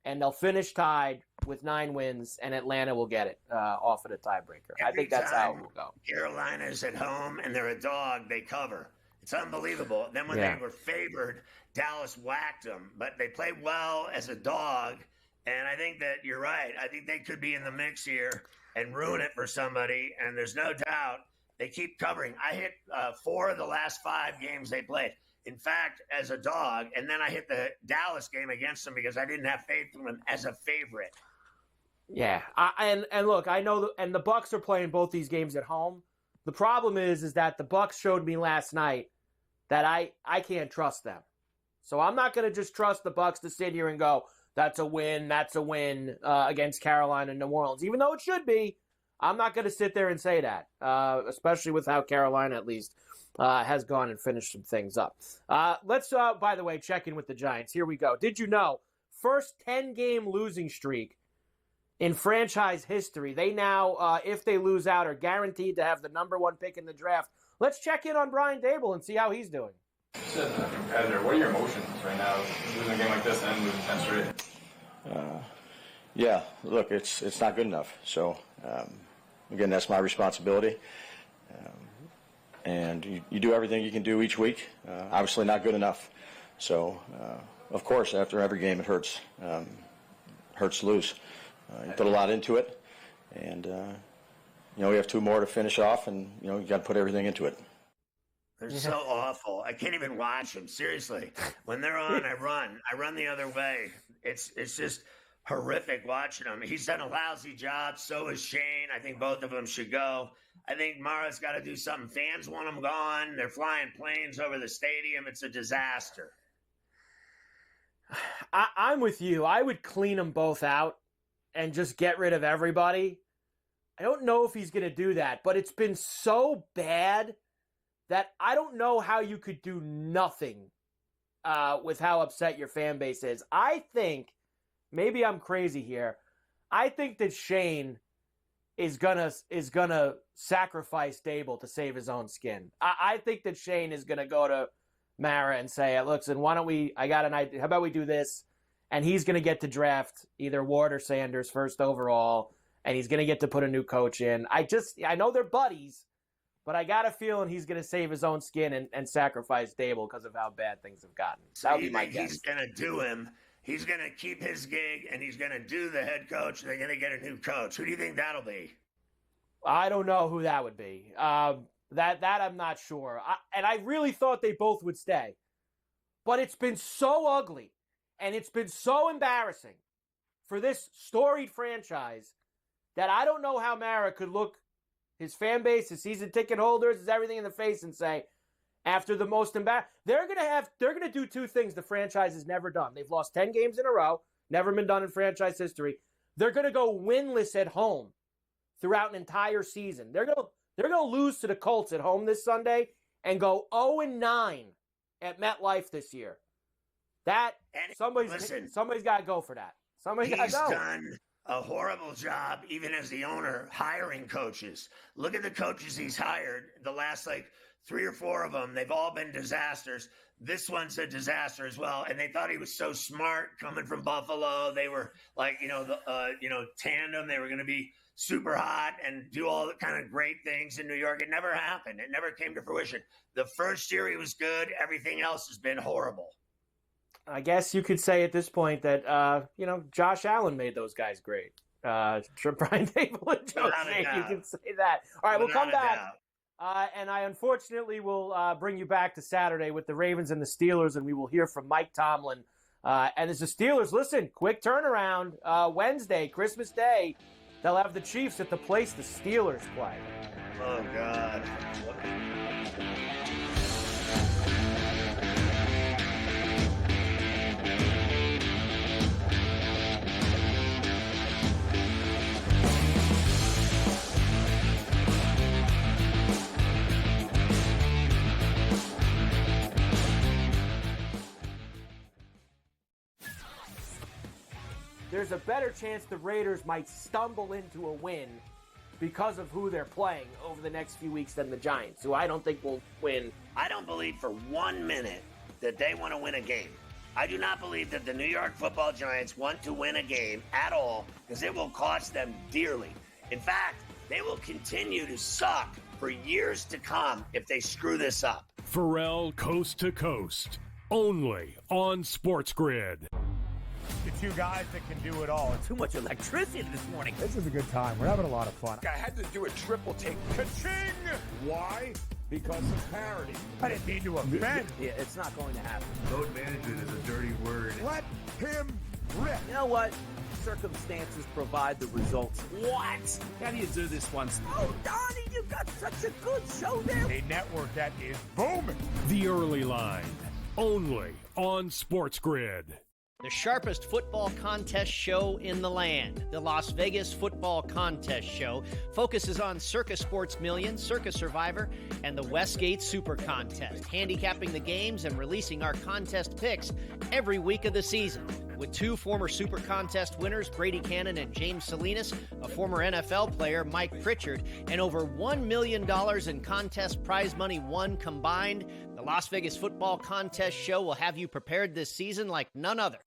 and they'll finish tied with 9 wins, and Atlanta will get it off of the tiebreaker. I think that's how it will go.
Carolina's at home, and they're a dog. They cover. It's unbelievable. Then when they were favored, Dallas whacked them, but they played well as a dog, and I think that you're right. I think they could be in the mix here and ruin it for somebody, and there's no doubt they keep covering. I hit 4 of the last 5 games they played. In fact, as a dog, and then I hit the Dallas game against them because I didn't have faith in them as a favorite.
Yeah, and look, I know, and the Bucks are playing both these games at home. The problem is that the Bucks showed me last night that I can't trust them. So I'm not going to just trust the Bucks to sit here and go, that's a win against Carolina and New Orleans. Even though it should be, I'm not going to sit there and say that, especially with how Carolina at least has gone and finished some things up. Let's, by the way, check in with the Giants. Here we go. Did you know, first 10-game losing streak in franchise history. They now, if they lose out, are guaranteed to have the number 1 pick in the draft. Let's check in on Brian Dable and see how he's doing.
As a competitor, what are your emotions right now, losing a game like this and losing 10 straight?
Yeah, look, it's not good enough. So, again, that's my responsibility. And you do everything you can do each week. Obviously not good enough. So, of course, after every game it hurts. Hurts to lose. You put a lot into it. And, we have 2 more to finish off, and, you got to put everything into it.
They're so awful. I can't even watch them. Seriously. When they're on, I run. I run the other way. It's just horrific watching them. He's done a lousy job. So is Shane. I think both of them should go. I think Mara's got to do something. Fans want them gone. They're flying planes over the stadium. It's a disaster.
I'm with you. I would clean them both out and just get rid of everybody. I don't know if he's going to do that, but it's been so bad that I don't know how you could do nothing with how upset your fan base is. I think, maybe I'm crazy here, I think that Shane is gonna sacrifice Dable to save his own skin. I think that Shane is gonna go to Mara and say, listen, I got an idea, how about we do this? And he's gonna get to draft either Ward or Sanders first overall, and he's gonna get to put a new coach in. I know they're buddies, but I got a feeling he's going to save his own skin and sacrifice Dable because of how bad things have gotten. That would be my guess.
He's going to do him. He's going to keep his gig, and he's going to do the head coach. They're going to get a new coach. Who do you think that'll be?
I don't know who that would be. That I'm not sure. And I really thought they both would stay. But it's been so ugly, and it's been so embarrassing for this storied franchise that I don't know how Mara could look his fan base, his season ticket holders, his everything in the face and say, after the most they're going to do 2 things the franchise has never done. They've lost 10 games in a row, never been done in franchise history. They're going to go winless at home throughout an entire season. They're going to lose to the Colts at home this Sunday and go 0-9 at MetLife this year. Somebody's got to go for that. Somebody's got to go.
He's done a horrible job, even as the owner, hiring coaches. Look at the coaches he's hired. The last 3 or 4 of them, they've all been disasters. This one's a disaster as well. And they thought he was so smart coming from Buffalo. They were tandem. They were going to be super hot and do all the kind of great things in New York. It never happened. It never came to fruition. The first year he was good. Everything else has been horrible.
I guess you could say at this point that, Josh Allen made those guys great. Brian Dable and Joe Shane, you can say that. All right, we'll come back. And I unfortunately will bring you back to Saturday with the Ravens and the Steelers, and we will hear from Mike Tomlin. And as the Steelers, listen, quick turnaround. Wednesday, Christmas Day, they'll have the Chiefs at the place the Steelers play.
Oh, God.
there's a better chance the Raiders might stumble into a win because of who they're playing over the next few weeks than the Giants, who I don't think will win.
I don't believe for 1 minute that they want to win a game. I do not believe that the New York Football Giants want to win a game at all, because it will cost them dearly. In fact, they will continue to suck for years to come if they screw this up.
Ferrall Coast to Coast, only on SportsGrid.
The two guys that can do it all.
Too much electricity this morning.
This is a good time. We're having a lot of fun.
I had to do a triple take. Ka-ching! Why? Because of parity.
I didn't mean to offend.
Yeah, it's not going to happen.
Load management is a dirty word.
Let him rip.
You know what? Circumstances provide the results.
What? How do you do this one?
Oh, Donnie, you got such a good show there.
A network that is booming.
The Early Line, only on SportsGrid.
The sharpest football contest show in the land, the Las Vegas Football Contest Show, focuses on Circa Sports Million, Circa Survivor, and the Westgate Super Contest, handicapping the games and releasing our contest picks every week of the season. With two former Super Contest winners, Brady Cannon and James Salinas, a former NFL player, Mike Pritchard, and over $1 million in contest prize money won combined, the Las Vegas Football Contest Show will have you prepared this season like none other.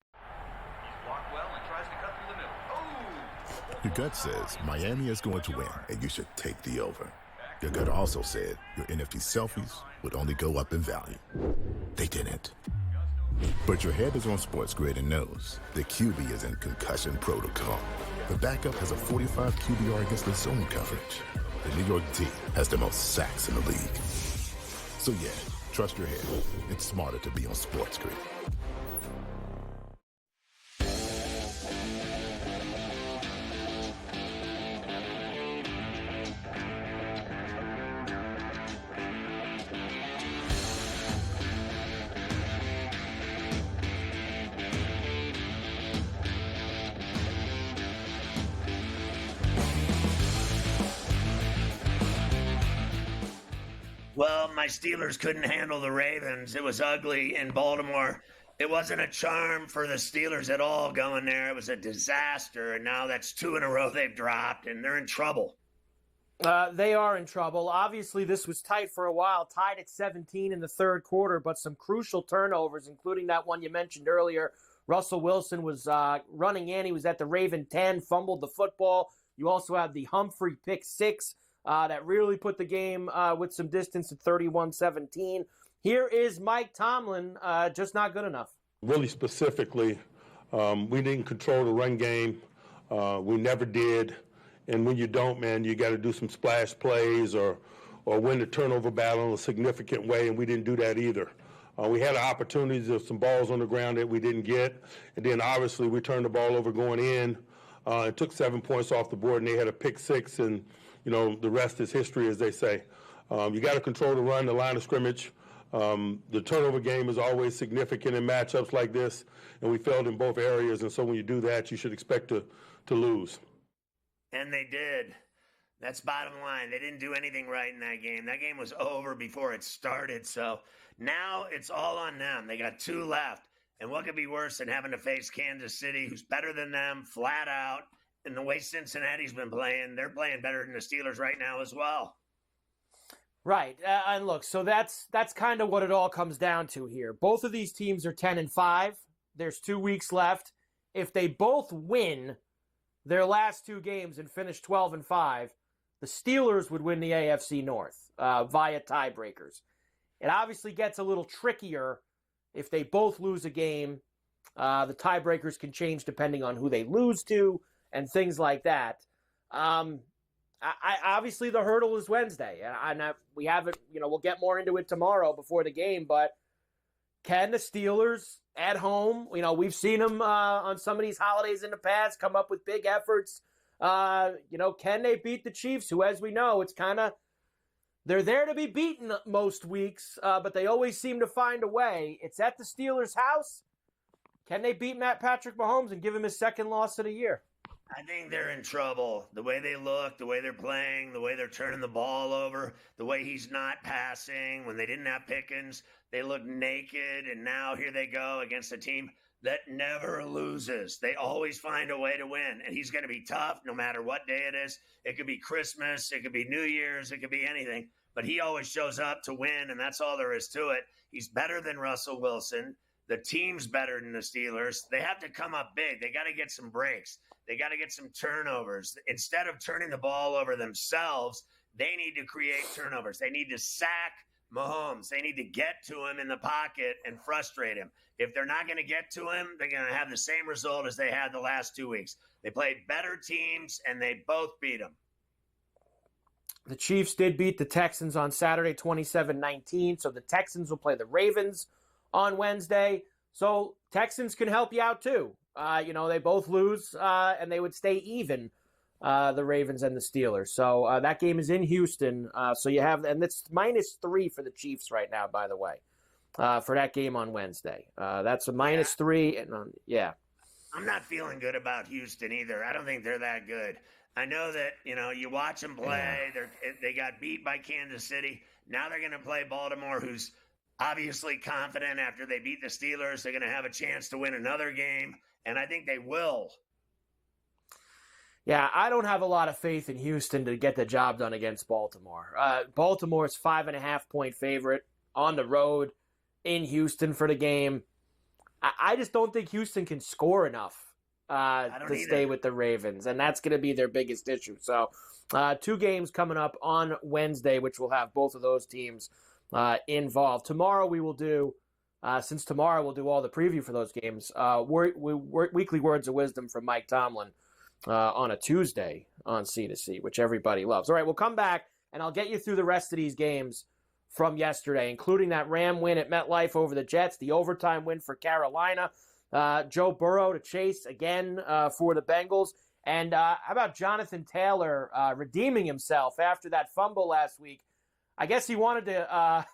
Your gut says Miami is going to win, and you should take the over. Your gut also said your NFT selfies would only go up in value. They didn't. But your head is on SportsGrid and knows the QB is in concussion protocol. The backup has a 45 QBR against the zone coverage. The New York D has the most sacks in the league. So yeah, trust your head. It's smarter to be on SportsGrid.
Well, my Steelers couldn't handle the Ravens. It was ugly in Baltimore. It wasn't a charm for the Steelers at all going there. It was a disaster, and now that's 2 in a row they've dropped, and they're in trouble.
They are in trouble. Obviously, this was tight for a while, tied at 17 in the third quarter, but some crucial turnovers, including that one you mentioned earlier. Russell Wilson was running in. He was at the Raven 10, fumbled the football. You also have the Humphrey pick 6. That really put the game with some distance at 31-17. Here is Mike Tomlin, just not good enough.
Really specifically, we didn't control the run game. We never did. And when you don't, man, you got to do some splash plays or win the turnover battle in a significant way, and we didn't do that either. We had opportunities of some balls on the ground that we didn't get. And then, obviously, we turned the ball over going in. It took 7 points off the board, and they had a pick 6, and you know, the rest is history, as they say. You got to control the run, the line of scrimmage. The turnover game is always significant in matchups like this, and we failed in both areas. And so when you do that, you should expect to lose.
And they did. That's bottom line. They didn't do anything right in that game. That game was over before it started. So now it's all on them. They got 2 left. And what could be worse than having to face Kansas City, who's better than them, flat out? And the way Cincinnati's been playing, they're playing better than the Steelers right now as well.
Right. And look, so that's kind of what it all comes down to here. Both of these teams are 10-5. There's 2 weeks left. If they both win their last 2 games and finish 12-5, the Steelers would win the AFC North via tiebreakers. It obviously gets a little trickier if they both lose a game. The tiebreakers can change depending on who they lose to and things like that. Obviously, the hurdle is Wednesday, and we haven't. We'll get more into it tomorrow before the game. But can the Steelers at home? We've seen them on some of these holidays in the past come up with big efforts. Can they beat the Chiefs? Who, as we know, it's kind of they're there to be beaten most weeks, but they always seem to find a way. It's at the Steelers' house. Can they beat Patrick Mahomes and give him his second loss of the year?
I think they're in trouble. The way they look, the way they're playing, the way they're turning the ball over, the way he's not passing. When they didn't have Pickens, they looked naked, and now here they go against a team that never loses. They always find a way to win, and he's going to be tough no matter what day it is. It could be Christmas, it could be New Year's, it could be anything, but he always shows up to win, and that's all there is to it. He's better than Russell Wilson. The team's better than the Steelers. They have to come up big. They got to get some breaks. They got to get some turnovers. Instead of turning the ball over themselves, they need to create turnovers. They need to sack Mahomes. They need to get to him in the pocket and frustrate him. If they're not going to get to him, they're going to have the same result as they had the last 2 weeks. They played better teams, and they both beat them.
The Chiefs did beat the Texans on Saturday 27-19, so the Texans will play the Ravens on Wednesday. So Texans can help you out too. They both lose, and they would stay even, the Ravens and the Steelers. So that game is in Houston. So you have, and it's -3 for the Chiefs right now, by the way, for that game on Wednesday. That's a -3. And yeah.
I'm not feeling good about Houston either. I don't think they're that good. I know that, you watch them play. Yeah. They got beat by Kansas City. Now they're going to play Baltimore, who's obviously confident after they beat the Steelers. They're going to have a chance to win another game, and I think they will.
Yeah, I don't have a lot of faith in Houston to get the job done against Baltimore. Baltimore's 5.5-point favorite on the road in Houston for the game. I just don't think Houston can score enough to stay with the Ravens, and that's going to be their biggest issue. So 2 games coming up on Wednesday, which will have both of those teams involved. Tomorrow we will do, since tomorrow we'll do all the preview for those games, weekly words of wisdom from Mike Tomlin on a Tuesday on C2C, which everybody loves. All right, we'll come back, and I'll get you through the rest of these games from yesterday, including that Ram win at MetLife over the Jets, the overtime win for Carolina, Joe Burrow to chase again for the Bengals, and how about Jonathan Taylor redeeming himself after that fumble last week? I guess he wanted to.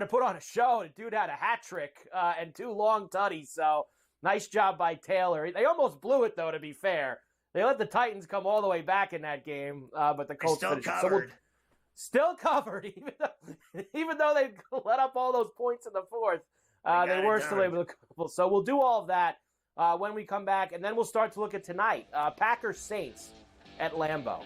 Put on a show. The dude had a hat trick and 2 long tutties. So nice job by Taylor. They almost blew it, though. To be fair, they let the Titans come all the way back in that game, but the Colts
still covered.
Still covered, even though they let up all those points in the fourth. They were still able to cover. So we'll do all of that when we come back, and then we'll start to look at tonight. Packers Saints at Lambeau.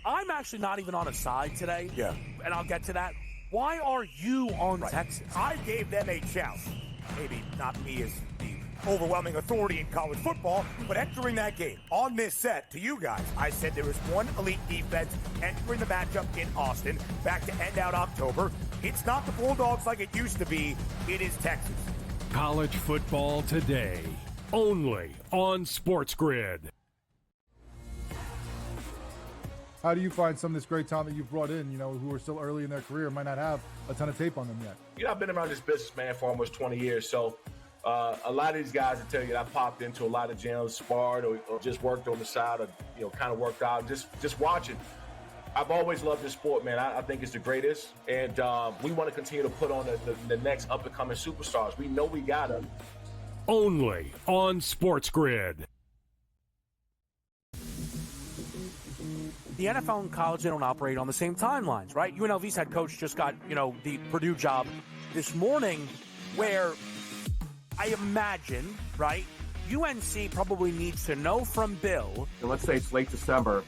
I'm actually not even on a side today.
Yeah.
And I'll get to that. Why are you on Texas?
I gave them a chance. Maybe not me as the overwhelming authority in college football, but entering that game on this set to you guys, I said there was one elite defense entering the matchup in Austin back to end out October. It's not the Bulldogs like it used to be. It is Texas.
College football today, only on SportsGrid.
How do you find some of this great talent that you've brought in, who are still early in their career, might not have a ton of tape on them yet?
I've been around this business, man, for almost 20 years. So a lot of these guys will tell you that I popped into a lot of gyms, sparred, or just worked on the side, or, kind of worked out, just watching. I've always loved this sport, man. I think it's the greatest. And we want to continue to put on the next up-and-coming superstars. We know we got them.
Only on SportsGrid.
The NFL and college, they don't operate on the same timelines, right? UNLV's head coach just got, the Purdue job this morning, where I imagine, right, UNC probably needs to know from Bill.
And let's say it's late December,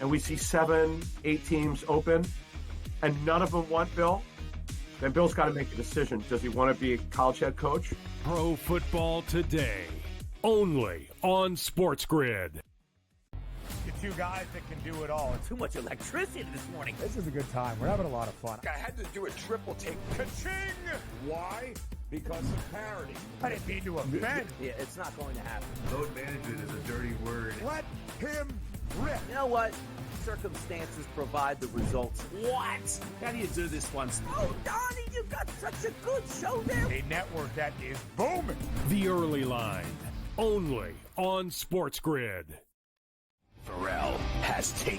and we see 7, 8 teams open, and none of them want Bill. Then Bill's got to make a decision. Does he want to be a college head coach?
Pro Football Today, only on SportsGrid.
The 2 guys that can do it all.
Too much electricity this morning.
This is a good time. We're having a lot of fun.
I had to do a triple take. Ka-ching! Why? Because of parity.
I didn't mean to offend.
Yeah, it's not going to happen.
Load management is a dirty word.
Let him rip.
You know what? Circumstances provide the results.
What? How do you do this once?
Oh, Donnie, you got such a good show there.
A network that is booming.
The Early Line, only on SportsGrid.
Ferrall has taken